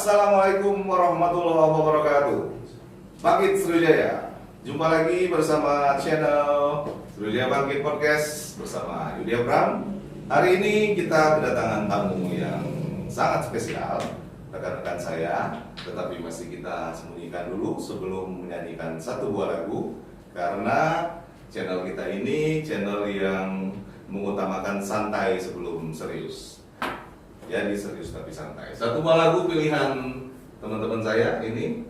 Assalamualaikum warahmatullahi wabarakatuh. Bangkit Sriwijaya. Jumpa lagi bersama channel Sriwijaya Bangkit Podcast bersama Yudi Abram. Hari ini kita kedatangan tamu yang sangat spesial, rekan-rekan saya. Tetapi masih kita sembunyikan dulu sebelum menyanyikan satu buah lagu, karena channel kita ini channel yang mengutamakan santai sebelum serius. Jadi serius tapi santai. Satu buah lagu pilihan teman-teman saya ini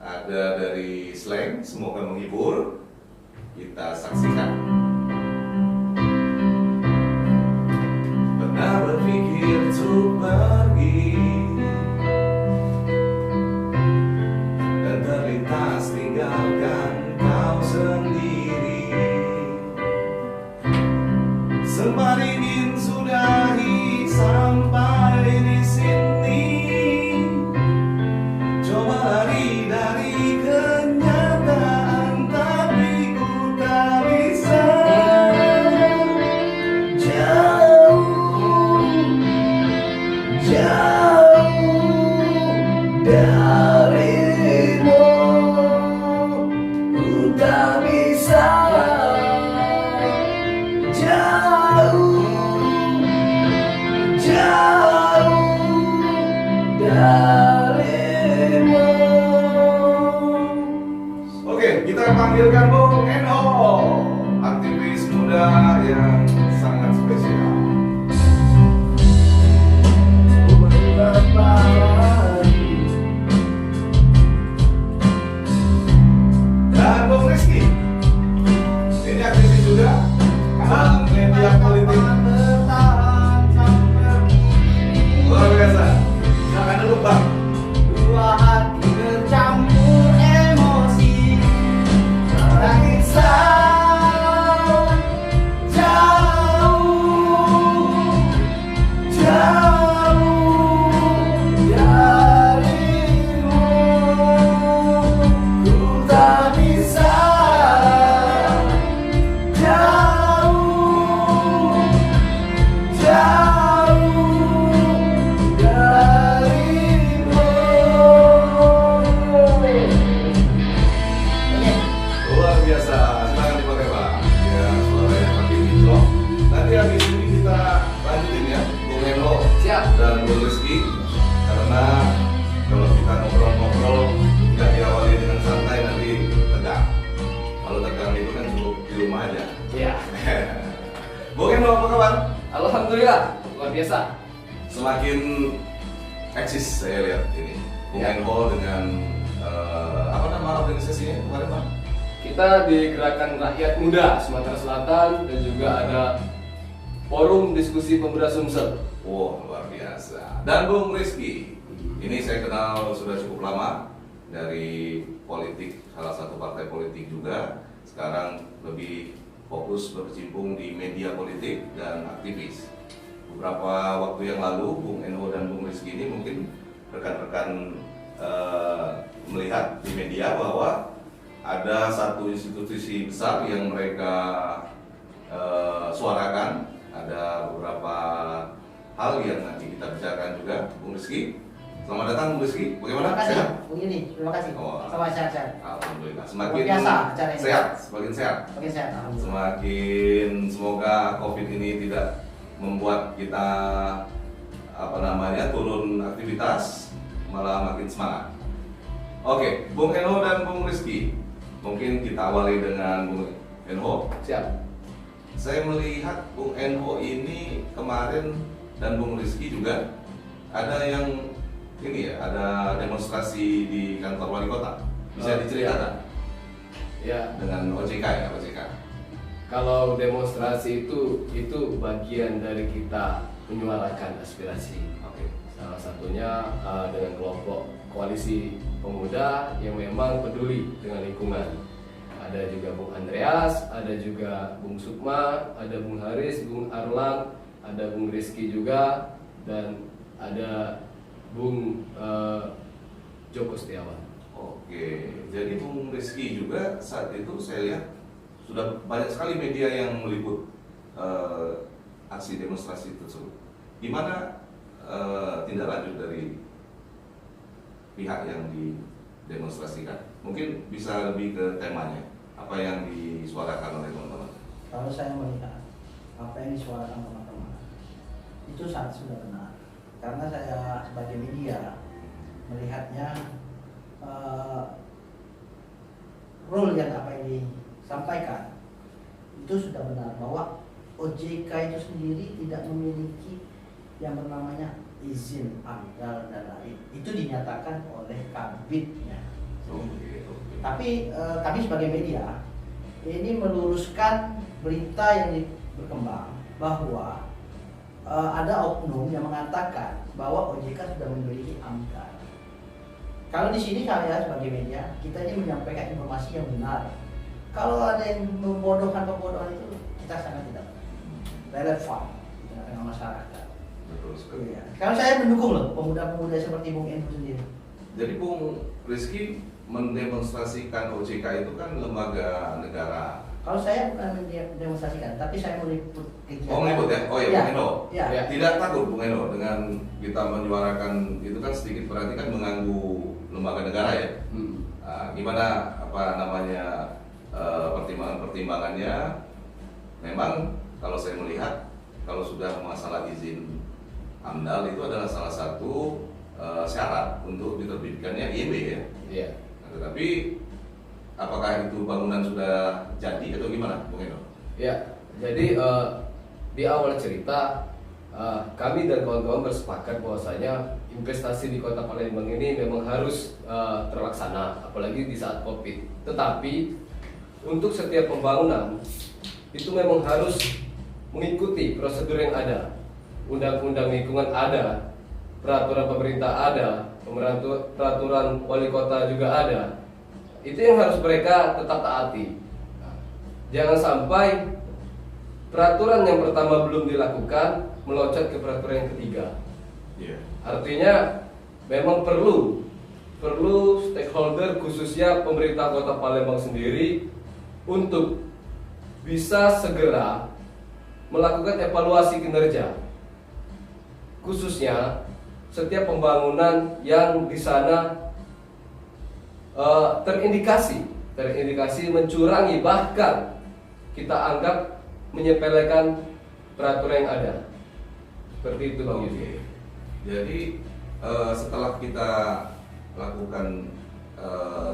ada dari Slang, semoga menghibur. Kita saksikan. Pernah berpikir untuk pergi dan terlintas tinggalkan kau sendiri. Sempat ingin sudahi sampai di sini, coba lari dari kenyataan, tapi ku tak bisa. Jauh, jauh darimu, ku tak bisa. Jauh darimu. Oke, kita panggilkan Bung Eno, aktivis muda yang sangat spesial. Dan Bung Rizky, ini aktivis juga dalam media politik. Luar biasa. Silakan duduk, Bang. Dua hati bercampur emosi, tak bisa jauh, jauh darimu. Ku tak bisa jauh, jauh darimu. Luar biasa. Silakan dipakai, Pak. Ya, suaranya makin hijau. Nanti habis ini kita lanjutin ya, Bung Eno Siap. dan Bung Rizky. Karena kalau kita ngobrol-ngobrol tidak diawali dengan santai, nanti tegang. Kalau tegang itu kan cukup di rumah aja. Ya, Bung Eno, apa kabar? alhamdulillah luar biasa. Semakin eksis saya lihat ini. Bung Ya. Eno dengan apa nama organisasinya kemarin, Pak? Kita di Gerakan Rakyat Muda Sumatera Selatan dan juga ada Forum Diskusi Pemuda Sumsel. Wow, luar biasa. Dan Bung Rizky, ini saya kenal sudah cukup lama dari politik, salah satu partai politik juga. Sekarang lebih fokus berkecimpung di media politik dan aktivis. Beberapa waktu yang lalu, Bung Eno dan Bung Rizky ini mungkin rekan-rekan melihat di media bahwa ada satu institusi besar yang mereka suarakan. Ada beberapa hal yang nanti kita bicarakan juga, Bung Rizky. Selamat datang, Bung Rizky. Bagaimana? Terima kasih, Sehat? Bung Yudi. Terima kasih. Oh. Sama sehat-sehat. Alhamdulillah. Semakin Luar biasa acaranya. sehat, semakin sehat. Oke, sehat. Alhamdulillah. Semakin semoga COVID ini tidak membuat kita turun aktivitas, malah makin semangat. Oke, Bung Eno dan Bung Rizky, mungkin kita awali dengan Bung Eno. Siap. Saya melihat Bung Eno ini kemarin dan Bung Rizky juga ada yang ini ya, ada demonstrasi di kantor wali kota. Bisa diceritakan Ya, dengan OJK ya, OJK. kalau demonstrasi itu bagian dari kita menyuarakan aspirasi. Oke. Salah satunya dengan kelompok koalisi pemuda yang memang peduli dengan lingkungan. Ada juga Bung Andreas, ada juga Bung Sukma, ada Bung Haris, Bung Arlan, ada Bung Rizky juga, dan ada Bung Joko Setiawan. Oke, jadi Bung Rizky juga saat itu saya lihat sudah banyak sekali media yang meliput aksi demonstrasi tersebut. Gimana tindak lanjut dari pihak yang didemonstrasikan? Mungkin bisa lebih ke temanya, apa yang disuarakan oleh teman-teman. Kalau saya melihat apa yang disuarakan teman-teman itu sangat sudah benar, karena saya sebagai media melihatnya rule yang apa yang disampaikan itu sudah benar, bahwa OJK itu sendiri tidak memiliki yang bernamanya izin amdal dan lain, itu dinyatakan oleh kabitnya. Tapi kami sebagai media ini meluruskan berita yang berkembang bahwa ada oknum yang mengatakan bahwa OJK sudah memiliki amdal. Kalau di sini saya sebagai media, kita ini menyampaikan informasi yang benar. Kalau ada yang membodohkan kebodohan itu, kita sangat tidak relevan dengan masyarakat. Betul sekali. Iya. Kalau saya mendukung loh pemuda-pemuda seperti Bung Endu sendiri. Jadi Bung Rizky mendemonstrasikan OJK itu kan lembaga negara. Kalau saya bukan mendemonstrasikan, tapi saya meliput kegiatan. Oh meliput ya? Oh ya, Ya. Bung Eno. Ya. Ya. Tidak takut Bung Eno dengan kita menyuarakan itu kan sedikit berarti kan mengganggu lembaga negara ya. Nah, gimana apa namanya pertimbangan-pertimbangannya? Memang kalau saya melihat kalau sudah masalah izin AMDAL itu adalah salah satu syarat untuk diterbitkannya IMB ya. Iya. Nah, tetapi apakah itu bangunan sudah jadi atau gimana, Bung Eno? Ya, jadi di awal cerita kami dan kawan-kawan bersepakat bahwasanya investasi di Kota Palembang ini memang harus terlaksana, apalagi di saat Covid. Tetapi untuk setiap pembangunan itu memang harus mengikuti prosedur yang ada, undang-undang lingkungan ada, peraturan pemerintah ada, peraturan wali kota juga ada. Itu yang harus mereka tetap taati. Jangan sampai peraturan yang pertama belum dilakukan meloncat ke peraturan yang ketiga. Iya. Artinya memang perlu stakeholder khususnya pemerintah Kota Palembang sendiri untuk bisa segera melakukan evaluasi kinerja, khususnya setiap pembangunan yang di sana terindikasi mencurangi, bahkan kita anggap menyepelekan peraturan yang ada. Seperti itu Bang Yudi. Jadi setelah kita lakukan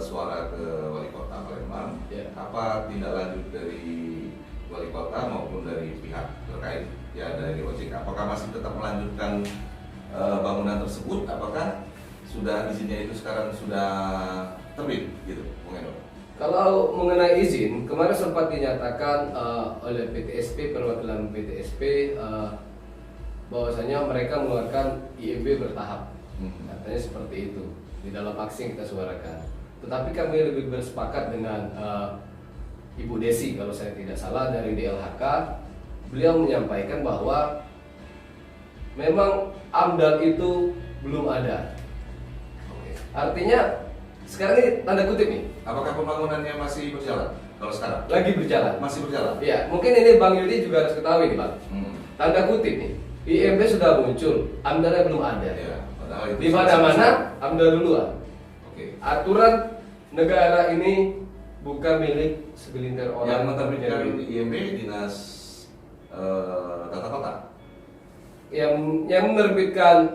suara ke wali kota Palembang, Ya. apa tindak lanjut dari wali kota maupun dari pihak terkait ya dari OJK? Apakah masih tetap melanjutkan bangunan tersebut? Apakah sudah izinnya itu sekarang sudah terbit gitu, Bung Eno? Kalau mengenai izin, kemarin sempat dinyatakan oleh PTSP, perwakilan PTSP, bahwasanya mereka mengeluarkan IMB bertahap. Katanya seperti itu di dalam aksi yang kita suarakan. Tetapi kami lebih bersepakat dengan Ibu Desi, kalau saya tidak salah, dari DLHK. Beliau menyampaikan bahwa memang AMDAL itu belum ada. Artinya sekarang ini tanda kutip nih, Apakah pembangunannya masih berjalan? Kalau sekarang lagi berjalan. masih berjalan? Ya, mungkin ini Bang Yudi juga harus ketahui nih Bang. Tanda kutip nih, IMB sudah muncul, AMDAL belum ada. Ya, padahal itu Di mana-mana AMDAL duluan. Oke. Aturan negara ini bukan milik segelintir orang. Yang menerbitkan IMB dinas tata kota. Yang menerbitkan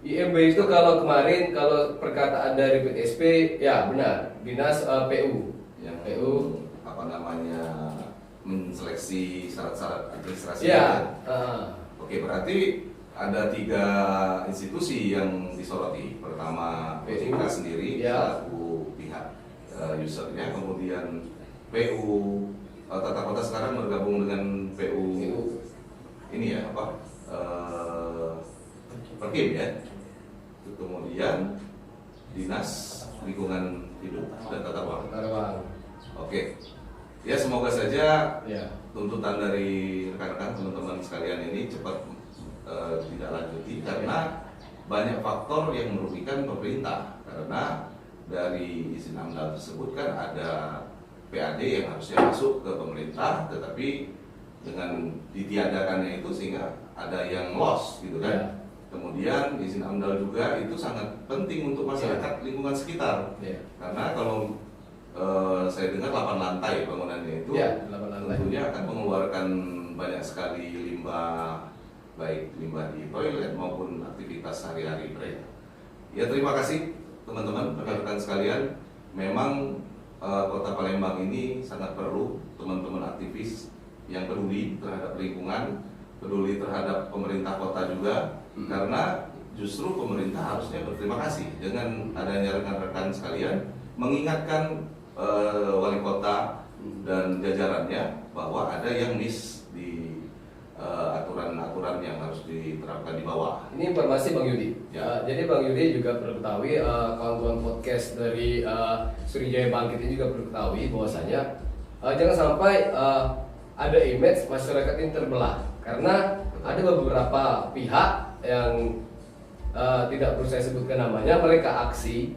IMB itu kalau kemarin kalau perkataan dari PTSP ya benar, dinas PU. Yang PU apa namanya menseleksi syarat-syarat administrasi. ya. Oke, berarti ada 3 institusi yang disoroti. Pertama PU OJK sendiri ya. selaku pihak usernya, kemudian PU tata kota sekarang bergabung dengan PU ini ya apa Perkim ya. Kemudian dinas lingkungan hidup dan tata ruang. Oke, ya semoga saja Ya. tuntutan dari rekan-rekan teman-teman sekalian ini cepat tidak lanjuti karena banyak faktor yang merugikan pemerintah. Karena dari izin AMDAL tersebut kan ada PAD yang harusnya masuk ke pemerintah, tetapi dengan ditiadakannya itu sehingga ada yang loss gitu kan. Ya. Kemudian izin AMDAL juga itu sangat penting untuk masyarakat lingkungan sekitar. Karena kalau saya dengar 8 lantai bangunannya itu, 8 lantai. tentunya akan mengeluarkan banyak sekali limbah, baik limbah di toilet maupun aktivitas sehari-hari. Ya, terima kasih teman-teman, rekan-rekan sekalian. Memang Kota Palembang ini sangat perlu teman-teman aktivis yang peduli terhadap lingkungan, peduli terhadap pemerintah kota juga, karena justru pemerintah harusnya berterima kasih dengan adanya rekan-rekan sekalian mengingatkan wali kota dan jajarannya bahwa ada yang miss di aturan-aturan yang harus diterapkan di bawah. Ini informasi Bang Yudi. Jadi Bang Yudi juga perlu ketahui, kawan-kawan podcast dari Sriwijaya Bangkit ini juga perlu ketahui bahwasanya jangan sampai ada image masyarakat ini terbelah, karena ada beberapa pihak yang tidak perlu saya sebutkan namanya, mereka aksi,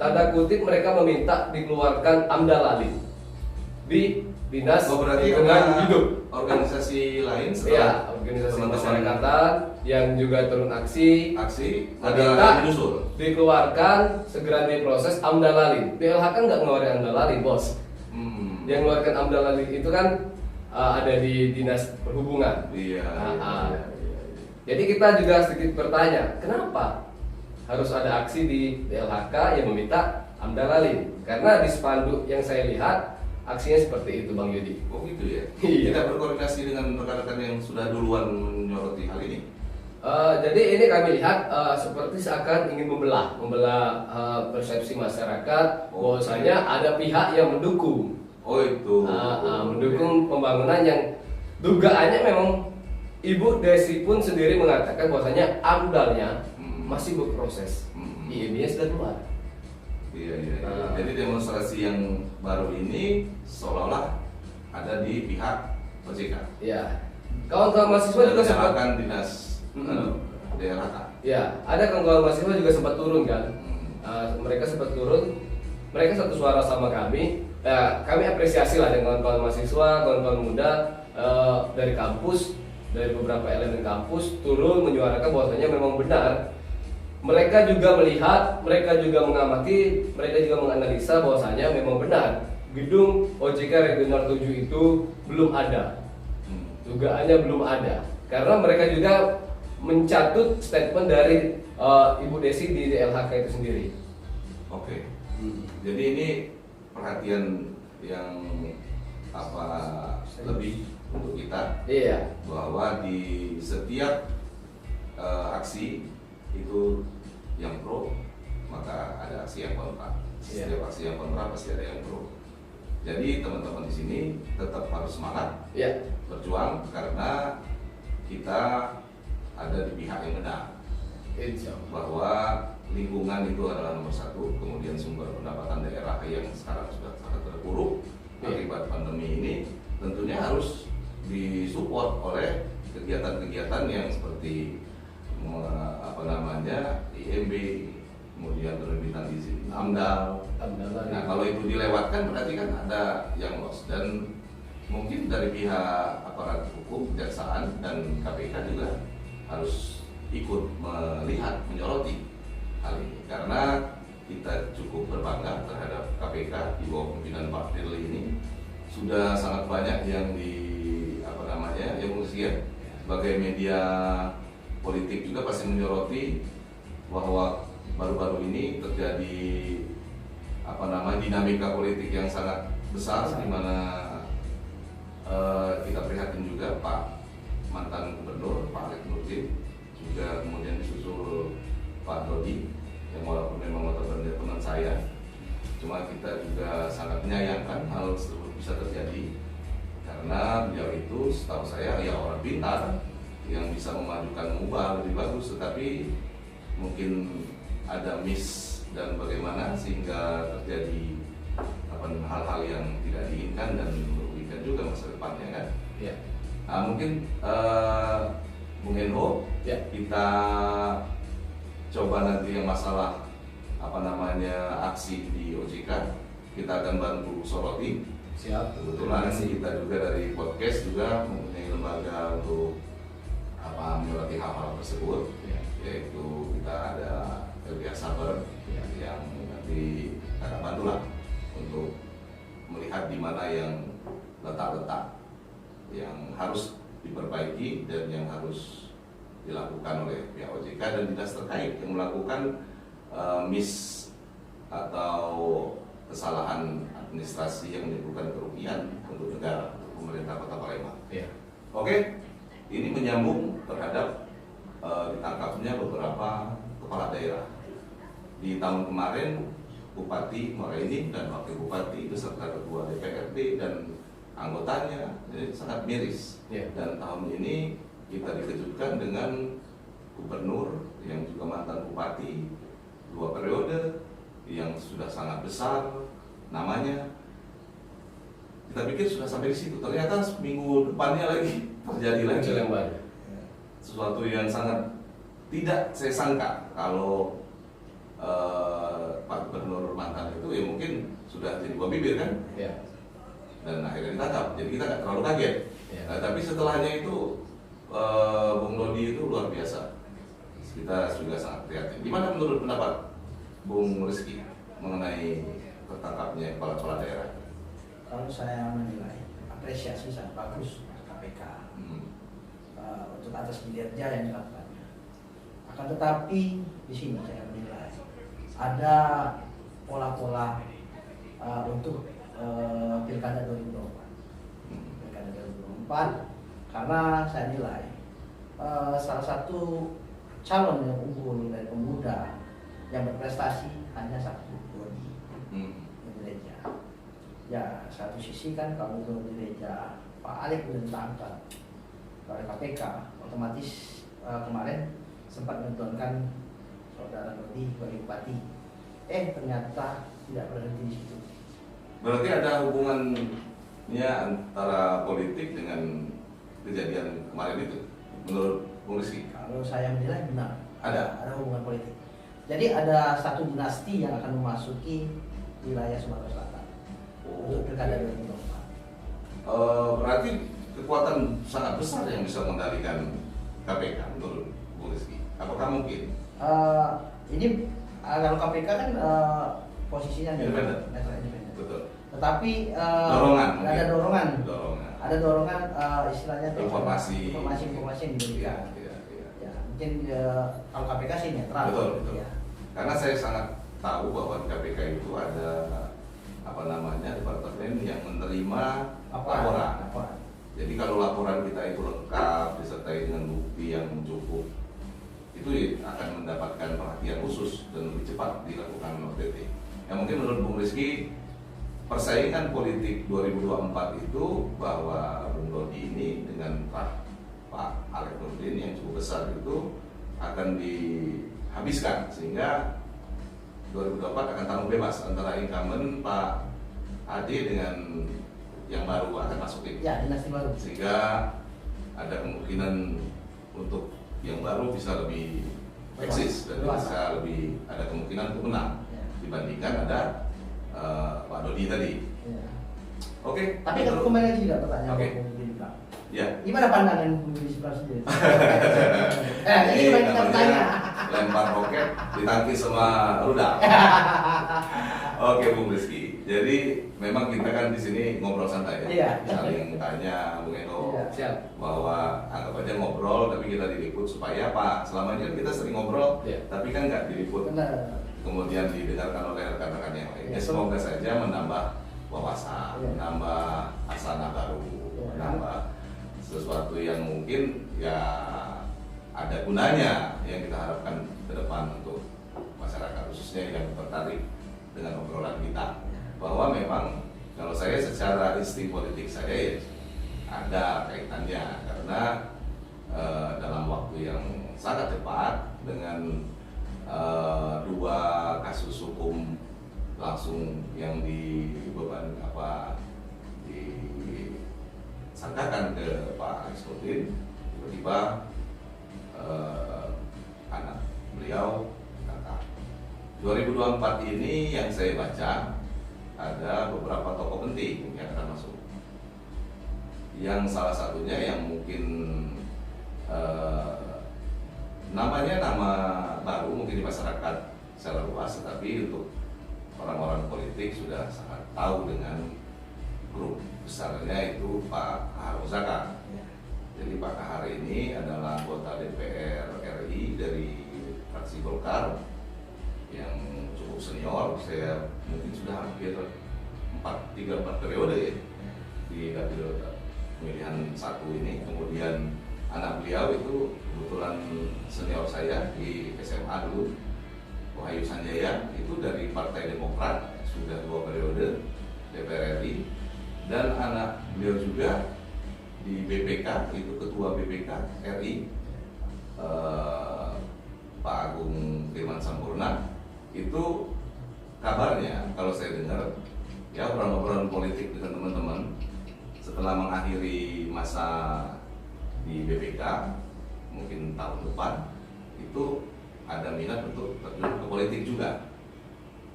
tanda kutip mereka meminta dikeluarkan AMDAL Alim di Dinas Lingkungan Hidup. Organisasi lain Ya, organisasi masyarakatan yang juga turun aksi ada menyusul dikeluarkan, segera diproses AMDAL Alim. PLH kan nggak ngeluarin AMDAL Alim, bos. Yang ngeluarkan AMDAL Alim itu kan ada di Dinas Perhubungan. Iya. Jadi kita juga sedikit bertanya, kenapa harus ada aksi di DLHK yang meminta AMDAL Alim? Karena di spanduk yang saya lihat aksinya seperti itu, Bang Yudi. Oh gitu ya? Iya. Tidak berkoordinasi dengan rekan-rekan yang sudah duluan menyoroti hal ini? Jadi ini kami lihat seperti seakan ingin membelah persepsi masyarakat, bahwasanya ada pihak yang mendukung. Oh itu. Mendukung pembangunan yang dugaannya memang Ibu Desi pun sendiri mengatakan bahwasanya AMDAL-nya masih berproses. IMB-nya sudah keluar. Iya. Jadi demonstrasi yang baru ini seolah-olah ada di pihak OJK. Iya. Kawan-kawan mahasiswa juga sempat dinas DLHK. Ya, ada kawan-kawan mahasiswa juga sempat turun kan. Mereka sempat turun. Mereka satu suara sama kami. Kami apresiasi lah dengan kawan-kawan mahasiswa, kawan-kawan muda dari kampus, dari beberapa elemen kampus turun menyuarakan bahwasanya memang benar. Mereka juga melihat, mereka juga mengamati, mereka juga menganalisa bahwasanya memang benar gedung OJK Regional 7 itu belum ada. Dugaannya belum ada. Karena mereka juga mencatut statement dari Ibu Desi di DLHK itu sendiri. Oke. Jadi ini perhatian yang lebih untuk kita. Iya. Bahwa di setiap aksi itu yang pro, maka ada aksi yang kontra. Setiap aksi yang kontra pasti ada yang pro. Jadi teman-teman di sini tetap harus semangat berjuang, karena kita ada di pihak yang benar. Bahwa lingkungan itu adalah nomor satu, kemudian sumber pendapatan daerah yang sekarang sudah sangat terpuruk akibat pandemi ini tentunya harus disupport oleh kegiatan-kegiatan yang seperti IMB, kemudian penerbitan izin AMDAL. Nah, kalau itu dilewatkan berarti kan ada yang loss, dan mungkin dari pihak aparat hukum, kejaksaan dan KPK juga harus ikut melihat, menyoroti hal ini, karena kita cukup berbangga terhadap KPK di bawah pimpinan Pak Firly ini. Sudah sangat banyak yang sebagai media politik juga pasti menyoroti bahwa baru-baru ini terjadi dinamika politik yang sangat besar, di mana kita prihatin juga Pak mantan gubernur Pak Alex Nurdin, juga kemudian disusul Pak Dodi yang walaupun memang notabene teman saya, cuma kita juga sangat menyayangkan hal tersebut bisa terjadi, karena beliau itu setahu saya ya orang pintar yang bisa memajukan mengubah lebih bagus, tetapi mungkin ada miss dan bagaimana sehingga terjadi hal-hal yang tidak diinginkan dan merugikan juga masa depannya kan. Ya. Mungkin Bung Enho, kita coba nanti yang masalah aksi di OJK kita akan bantu soroti. Siap. Kebetulan kita juga dari podcast juga mempunyai lembaga untuk menyoroti hal-hal tersebut. dilakukan oleh pihak OJK dan dinas terkait yang melakukan miss atau kesalahan administrasi yang menimbulkan kerugian untuk negara, untuk pemerintah Kota Palembang. Iya. Oke, ini menyambung terhadap ditangkapnya beberapa kepala daerah. Di tahun kemarin, Bupati Moraini dan Wakil Bupati beserta Ketua DPRD dan anggotanya jadi sangat miris. Iya. Dan tahun ini kita dikejutkan dengan gubernur yang juga mantan bupati 2 periode yang sudah sangat besar namanya. Kita pikir sudah sampai di situ, ternyata minggu depannya lagi terjadi lagi Muncul yang baru. sesuatu yang sangat tidak saya sangka kalau Pak Gubernur mantan itu ya mungkin sudah jadi buah bibir kan, Iya. dan akhirnya ditangkap. Jadi kita nggak terlalu kaget. Iya. Tapi setelahnya itu Bung Dodi itu luar biasa. Kita juga sangat prihatin. Gimana menurut pendapat Bung Rizky mengenai tertangkapnya kepala daerah? Kalau saya menilai apresiasi sangat bagus KPK untuk atas kinerja yang dilakukannya. Akan tetapi di sini saya menilai ada pola-pola untuk pilkada 2024. Pilkada 2024 karena saya nilai salah satu calon yang unggul dari pemuda yang berprestasi hanya satu, Dodi Gereja. Ya, satu sisi kan kalau Dodi Gereja Pak Alek sudah ditangkap oleh KPK, otomatis kemarin sempat menentukan saudara Dodi sebagai bupati. Ternyata tidak berhenti di situ. Berarti ada hubungannya antara politik dengan kejadian kemarin itu, menurut Bung Rizky? Kalau saya menilai benar, Ada hubungan politik. Jadi ada satu dinasti yang akan memasuki wilayah Sumatera Selatan untuk pilkada 2024. Berarti kekuatan sangat besar yang bisa mengendalikan KPK menurut Bung Rizky. Apakah mungkin? Ini kalau KPK kan posisinya Independen. independen. Betul. Tetapi Dorongan. ada dorongan. Dorongan. Ada dorongan istilahnya tuh Informasi. informasi yang diberikan. Iya. Ya, mungkin kalau KPK sih netral. Betul, gitu betul. ya. Karena saya sangat tahu bahwa di KPK itu ada departemen yang menerima laporan. Jadi kalau laporan kita itu lengkap disertai dengan bukti yang cukup, itu akan mendapatkan perhatian khusus dan lebih cepat dilakukan OTT. Yang mungkin menurut Bung Rizky, persaingan politik 2024 itu bahwa Bung Dodi ini dengan Pak Alek Nurdin yang cukup besar itu akan dihabiskan sehingga 2024 akan tarung bebas antara incumbent Pak Ade dengan yang baru akan masuk ini. Ya, dinasti baru. Sehingga ada kemungkinan untuk yang baru bisa lebih eksis dan bisa lebih ada kemungkinan untuk menang dibandingkan ada Pak Dodi tadi. Ya. Oke. Tapi kalau kembali lagi juga pertanyaan Oke. Bung Didi Pram. Ya. Gimana pandangan Bung Didi Pram sendiri? Ini cuma kita bertanya. Lempar roket ditangkis sama rudal. Oke, Bung Rizky. Jadi memang kita kan di sini ngobrol santai ya. Iya. Saling tanya Bung Eno Iya. Siap. bahwa anggap aja ngobrol tapi kita diliput supaya apa? Selama ini kan kita sering ngobrol, Iya. tapi kan nggak diliput. Benar. Kemudian didengarkan oleh rekan-rekan yang lain. Iya. Ya, semoga saja menambah wawasan, Iya. menambah asana baru, Iya. menambah sesuatu yang mungkin ya ada gunanya yang kita harapkan ke depan untuk masyarakat khususnya yang tertarik dengan obrolan kita. Bahwa memang kalau saya secara insting politik saya ya ada kaitannya karena dalam waktu yang sangat cepat dengan dua kasus hukum langsung yang disangkakan ke Pak Alex Nurdin, tiba-tiba anak beliau ditangkap. 2024 ini yang saya baca ada beberapa tokoh penting yang akan masuk. Yang salah satunya yang mungkin namanya nama baru mungkin di masyarakat secara luas, tetapi untuk orang-orang politik sudah sangat tahu dengan grup besarnya itu Pak Kahar Muzaka. Jadi Pak Kahar ini adalah anggota DPR RI RI dari fraksi Golkar yang cukup senior. Saya mungkin sudah hampir 3-4 periode ya di dapil pemilihan 1 ini. Kemudian anak beliau itu kebetulan senior saya di SMA dulu, Wahyu Sanjaya, itu dari Partai Demokrat, sudah 2 periode DPR RI. Dan anak beliau juga di BPK, itu ketua BPK RI, Pak Agung Firman Sampurna. Itu kabarnya kalau saya dengar ya, obrolan politik dengan teman-teman setelah mengakhiri masa di BPK mungkin tahun depan itu ada minat untuk terjun ke politik juga.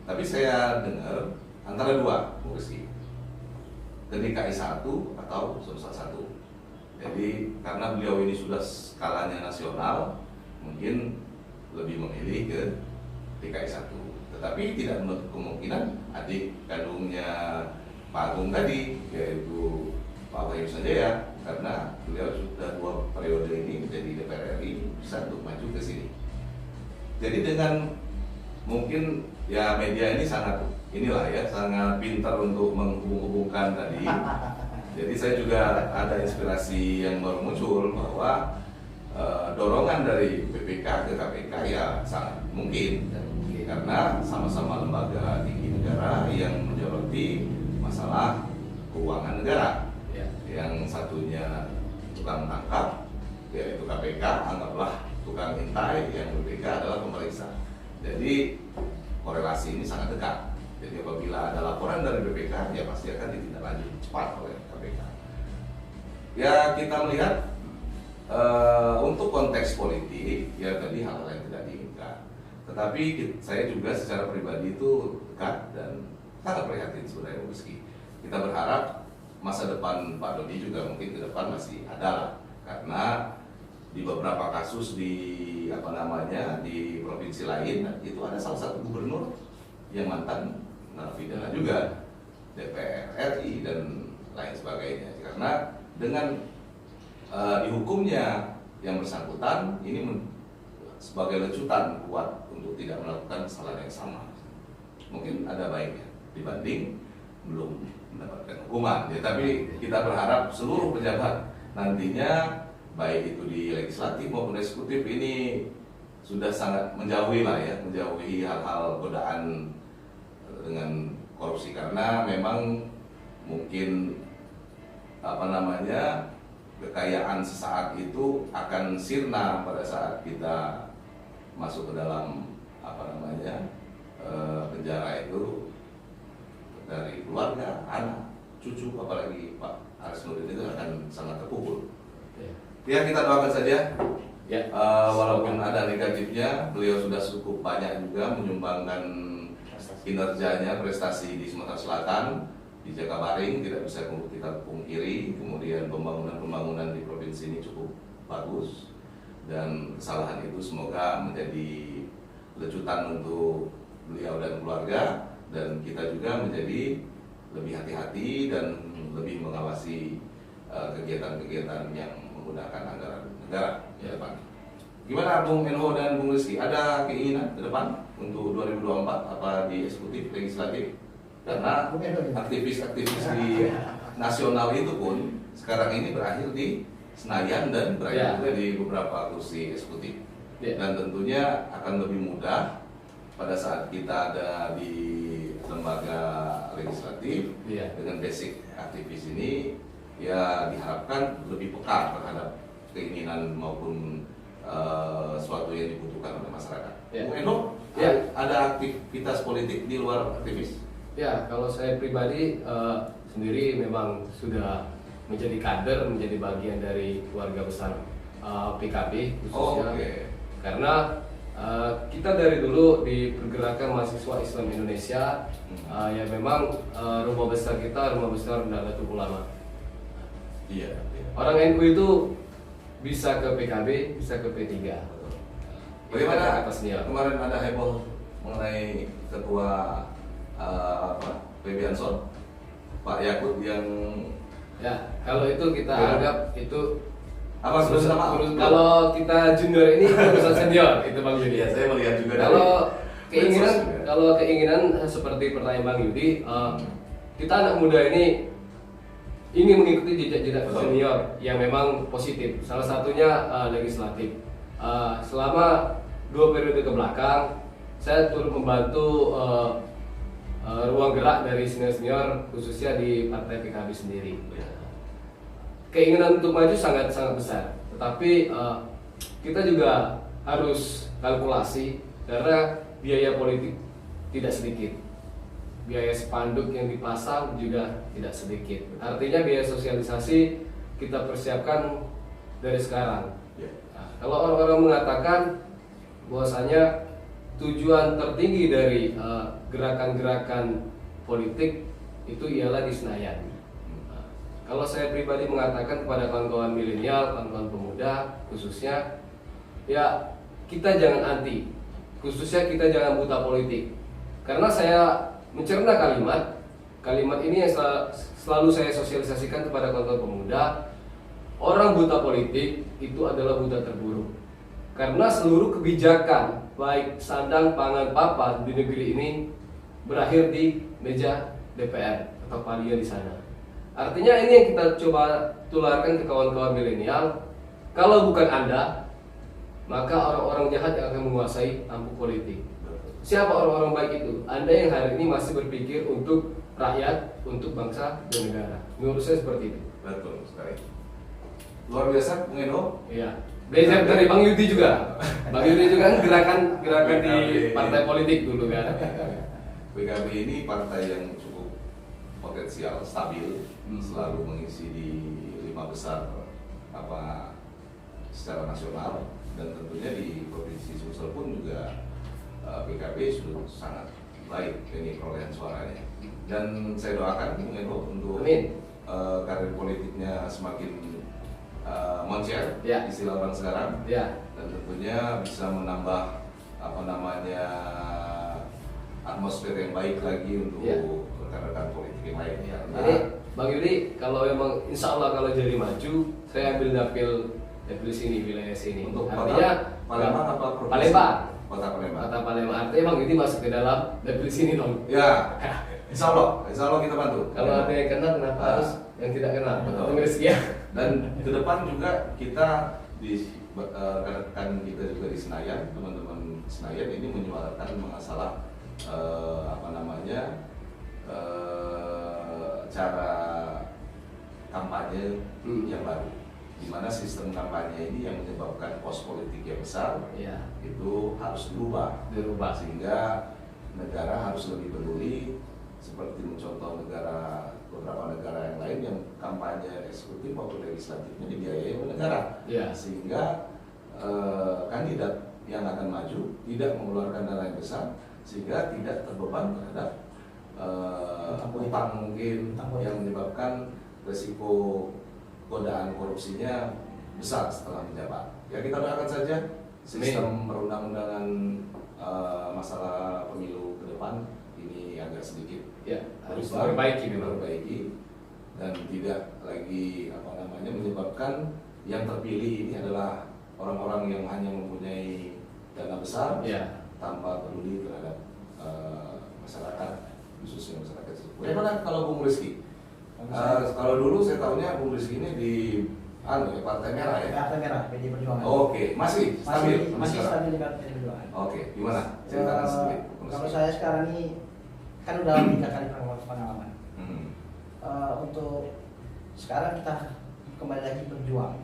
Tapi saya dengar antara 2, Bu Rizky, ke DKI 1 atau Sumsel 1. Jadi karena beliau ini sudah skalanya nasional, mungkin lebih memilih ke DKI 1. Tetapi tidak menutup kemungkinan adik kandungnya Pak Agung tadi, yaitu Pak Wahyu Sanjaya, karena beliau sudah 2 periode ini menjadi DPR RI, bisa untuk maju ke sini. Jadi dengan mungkin ya media ini sangat sangat pintar untuk menghubung-hubungkan tadi. Jadi saya juga ada inspirasi yang baru muncul bahwa dorongan dari BPK ke KPK ya sangat mungkin, karena sama-sama lembaga tinggi negara yang menyoroti masalah keuangan negara. Yang satunya tukang tangkap, yaitu KPK, anggaplah tukang intai, yang BPK adalah pemeriksa. Jadi korelasi ini sangat dekat. Jadi apabila ada laporan dari BPK, ya pasti akan ditindaklanjuti cepat oleh KPK. Ya kita melihat untuk konteks politik, ya tadi hal-hal yang tidak diinginkan. Tetapi saya juga secara pribadi itu dekat dan sangat prihatin sebenarnya, meski kita berharap masa depan Pak Dodi juga mungkin ke depan masih ada lah, karena di beberapa kasus di di provinsi lain itu ada salah satu gubernur yang mantan narapidana juga DPR RI dan lain sebagainya. Karena dengan dihukumnya yang bersangkutan ini sebagai lecutan kuat untuk tidak melakukan kesalahan yang sama. Mungkin ada baiknya dibanding belum mendapatkan hukuman. Ya, tapi kita berharap seluruh pejabat nantinya baik itu di legislatif maupun eksekutif ini sudah sangat menjauhi hal-hal godaan dengan korupsi, karena memang mungkin kekayaan sesaat itu akan sirna pada saat kita masuk ke dalam penjara itu, dari keluarga, anak, cucu, apalagi Pak Aris Nurdin itu akan sangat terpukul. Ya kita doakan saja. Ya. Walaupun ada negatifnya, beliau sudah cukup banyak juga menyumbangkan kinerjanya, prestasi di Sumatera Selatan, di Jakabaring, tidak bisa kita pungkiri. Kemudian pembangunan di provinsi ini cukup bagus, dan kesalahan itu semoga menjadi lecutan untuk beliau dan keluarga, dan kita juga menjadi lebih hati-hati dan lebih mengawasi kegiatan-kegiatan yang menggunakan anggaran negara ke depan. Gimana Bung Menho dan Bung Rizky? Ada keinginan ke depan untuk 2024 apa di eksekutif, legislatif? Karena aktivis-aktivis di nasional itu pun sekarang ini berakhir di Senayan dan berakhir juga di beberapa kursi eksekutif. Dan tentunya akan lebih mudah pada saat kita ada di lembaga legislatif dengan basic aktivis ini, ya diharapkan lebih peka terhadap keinginan maupun sesuatu yang dibutuhkan oleh masyarakat. Bu Eno, ada aktivitas politik di luar aktivis? Ya, kalau saya pribadi sendiri memang sudah menjadi kader, menjadi bagian dari keluarga besar PKB khususnya. Karena kita dari dulu di pergerakan mahasiswa Islam Indonesia, ya memang rumah besar kita, rumah besar Nahdlatul Ulama. Orang NU itu bisa ke PKB, bisa ke P3. Bagaimana kemarin ada heboh mengenai ketua PB Ansor, Pak Yakut, yang kalau itu kita anggap itu Apa sebelum nama? Kalau kita junior ini urusan senior itu Bang Yudi. Iya, saya melihat juga Kalau dari medsos juga. keinginan seperti pertanyaan Bang Yudi, kita anak muda ini ingin mengikuti jejak-jejak Betul. senior yang memang positif. Salah satunya legislatif. Selama 2 periode ke belakang, saya turut membantu ruang gerak dari senior-senior khususnya di partai PKB sendiri. Keinginan untuk maju sangat besar, tetapi kita juga harus kalkulasi karena biaya politik tidak sedikit, biaya spanduk yang dipasang juga tidak sedikit. Artinya biaya sosialisasi kita persiapkan dari sekarang. Nah, kalau orang-orang mengatakan bahwasanya tujuan tertinggi dari gerakan-gerakan politik itu ialah di Senayan. Nah, kalau saya pribadi mengatakan kepada kawan-kawan milenial, kawan-kawan pemuda khususnya, ya kita jangan anti, khususnya kita jangan buta politik. Karena saya mencerna kalimat ini yang selalu saya sosialisasikan kepada kawan-kawan pemuda, orang buta politik itu adalah buta terburuk. Karena seluruh kebijakan baik sandang, pangan, papan di negeri ini berakhir di meja DPR atau palian di sana. Artinya ini yang kita coba tularkan ke kawan-kawan milenial. Kalau bukan Anda, maka orang-orang jahat yang akan menguasai tampuk politik. Siapa orang-orang baik itu? Anda yang hari ini masih berpikir untuk rakyat, untuk bangsa dan negara. Menurut saya seperti itu. Betul sekali. Luar biasa, Bung Eno. Iya. Belajar dari Bang Yudi juga. Bang Yudi juga kan gerakan di partai politik dulu kan. PKB ini partai yang cukup potensial, stabil, selalu mengisi di 5 besar secara nasional, dan tentunya di provinsi Sumsel pun juga PKB sudah sangat baik ini perolehan suaranya. Dan saya doakan Bung Eno untuk karir politiknya semakin moncer, Ya. istilah orang sekarang, Ya. dan tentunya bisa menambah atmosfer yang baik lagi untuk Ya. rekan-rekan politik yang lain. Ya. Karena Jadi Bang Yudi, kalau memang insya Allah kalau jadi maju, saya ambil dapil sini, wilayah sini. untuk Artinya Palembang apa provinsi? Palembang. Kota Palembang. Kata Palembang. Artinya Bang Yudi masuk ke dalam dapil sini dong. Ya, insya Allah kita bantu. Kalau ada yang kenal, kenapa Ah. harus yang tidak kenal? Betul. Itu rezeki ya. Dan ke depan juga kita rekan kita juga di Senayan, teman-teman Senayan ini menyuarakan masalah cara kampanye yang baru, di mana sistem kampanye ini yang menyebabkan kos politik yang besar Iya. itu harus dirubah sehingga negara harus lebih peduli, seperti mencontoh beberapa negara yang lain yang kampanye eksekutif maupun legislatifnya dibiayai oleh negara. Iya. Sehingga kandidat yang akan maju tidak mengeluarkan dana yang besar, sehingga tidak terbeban terhadap utang mungkin yang menyebabkan resiko godaan korupsinya besar setelah menjabat. Ya, kita doakan saja sistem perundang-undangan masalah pemilu ke depan ini agak sedikit Ya, harus berubah, diperbaiki. dan tidak lagi menyebabkan yang terpilih ini adalah orang-orang yang hanya mempunyai dana besar Ya. tanpa peduli terhadap masyarakat, khususnya masyarakat kecil. Bagaimana kalau Bung Rizky? Kalau dulu saya tahunya Bung Rizky ini di Partai Merah ya. Partai Merah, PD Perjuangan. Oke, masih stabil. Masih sekarang? stabil di Partai Perjuangan. Oke, gimana? Ceritakan sedikit. Kalau saya sekarang ini kan udah 3 kali pengalaman. Untuk sekarang kita kembali lagi berjuang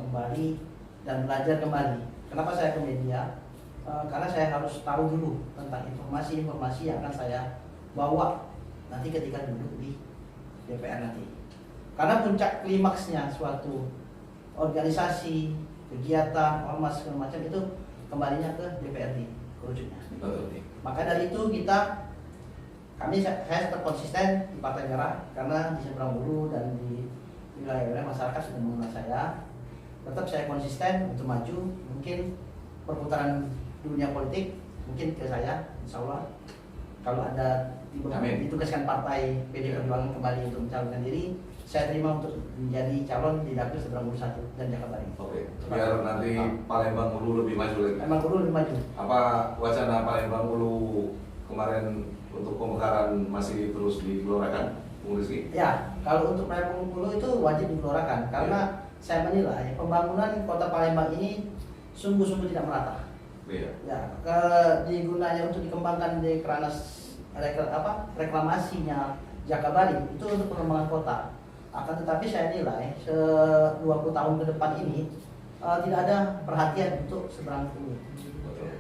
kembali dan belajar kembali. Kenapa saya ke media? Karena saya harus tahu dulu tentang informasi-informasi yang akan saya bawa nanti ketika duduk di DPR nanti. Karena puncak klimaksnya suatu organisasi, kegiatan, ormas segala macam itu kembalinya ke DPRD kerucutnya. Maka dari itu saya tetap konsisten di Partai Merah karena di seberang Bulu dan di wilayah-wilayah masyarakat sudah mengenal saya. Tetap saya konsisten untuk maju. Mungkin perputaran dunia politik mungkin ke saya, insya Allah. Kalau ada ditugaskan partai PD Perjuangan kembali untuk mencalonkan diri, saya terima untuk menjadi calon di Dapil Seberang Ulu 1 dan Jakabaring. Oke, biar nanti Palembang Hulu lebih maju lagi. Emang Ulu lebih maju. Apa wacana Palembang Hulu kemarin untuk pemekaran masih terus digelorakan, Bung Rizky? Ya, kalau untuk Palembang Hulu itu wajib digelorakan karena saya menilai pembangunan kota Palembang ini sungguh-sungguh tidak merata. Iya. Ya, digunanya untuk dikembangkan di kerana reklamasinya Jakabaring itu untuk pengembangan kota. Akan tetapi saya nilai 20 tahun ke depan ini tidak ada perhatian untuk seberang Hulu.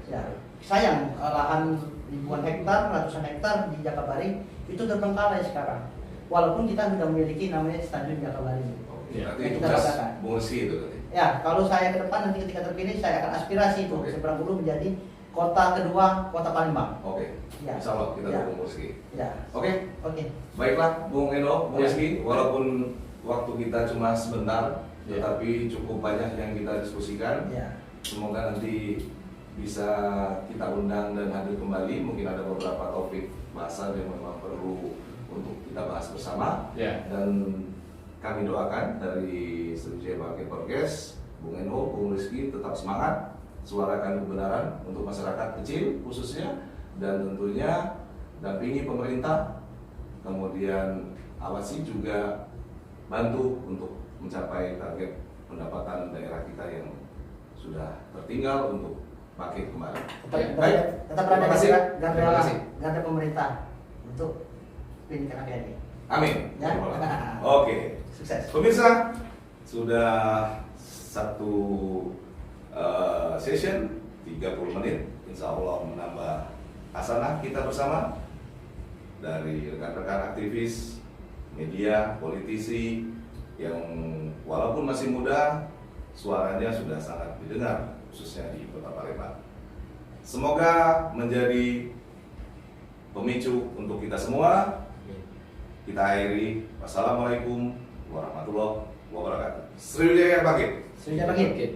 Ya, sayang lahan ribuan hektar, ratusan hektar di Jakabaring itu terbengkalai sekarang. Walaupun kita sudah memiliki namanya Stadion Jakabaring. Ya, Nanti yang kita tugas rasakan. Bung Rizky itu nanti. Ya, kalau saya ke depan nanti ketika terpilih saya akan aspirasi itu Oke. Seberang Hulu menjadi kota kedua kota Palembang. Oke, Ya. insya Allah kita Ya. dukung Bung Rizky. Ya, Oke, oke. baiklah Bung Eno, Bung Ya. Rizky, walaupun waktu kita cuma sebentar, Ya. tetapi cukup banyak yang kita diskusikan. Ya, Semoga nanti bisa kita undang dan hadir kembali. Mungkin ada beberapa topik bahasan yang memang perlu untuk kita bahas bersama. Ya. Dan kami doakan dari Sriwijaya Bangkit Podcast, Bung Eno, Bung Rizky tetap semangat, suarakan kebenaran untuk masyarakat kecil khususnya, dan tentunya dampingi pemerintah, kemudian awasi juga bantu untuk mencapai target pendapatan daerah kita yang sudah tertinggal untuk bangkit kembali. tetap, Ya, berada, tetap berada Terima di kasih. garda Terima kasih. garda pemerintah untuk pendidikan APRI. Amin. Ya. Oke. Sukses. Pemirsa, sudah satu session 30 menit, insya Allah menambah hasanah kita bersama dari rekan-rekan aktivis, media, politisi yang walaupun masih muda, suaranya sudah sangat didengar khususnya di Kota Palembang. Semoga menjadi pemicu untuk kita semua. Kita akhiri. Wassalamualaikum warahmatullahi wabarakatuh. Sriwijaya Bangkit. Sriwijaya Bangkit. Oke.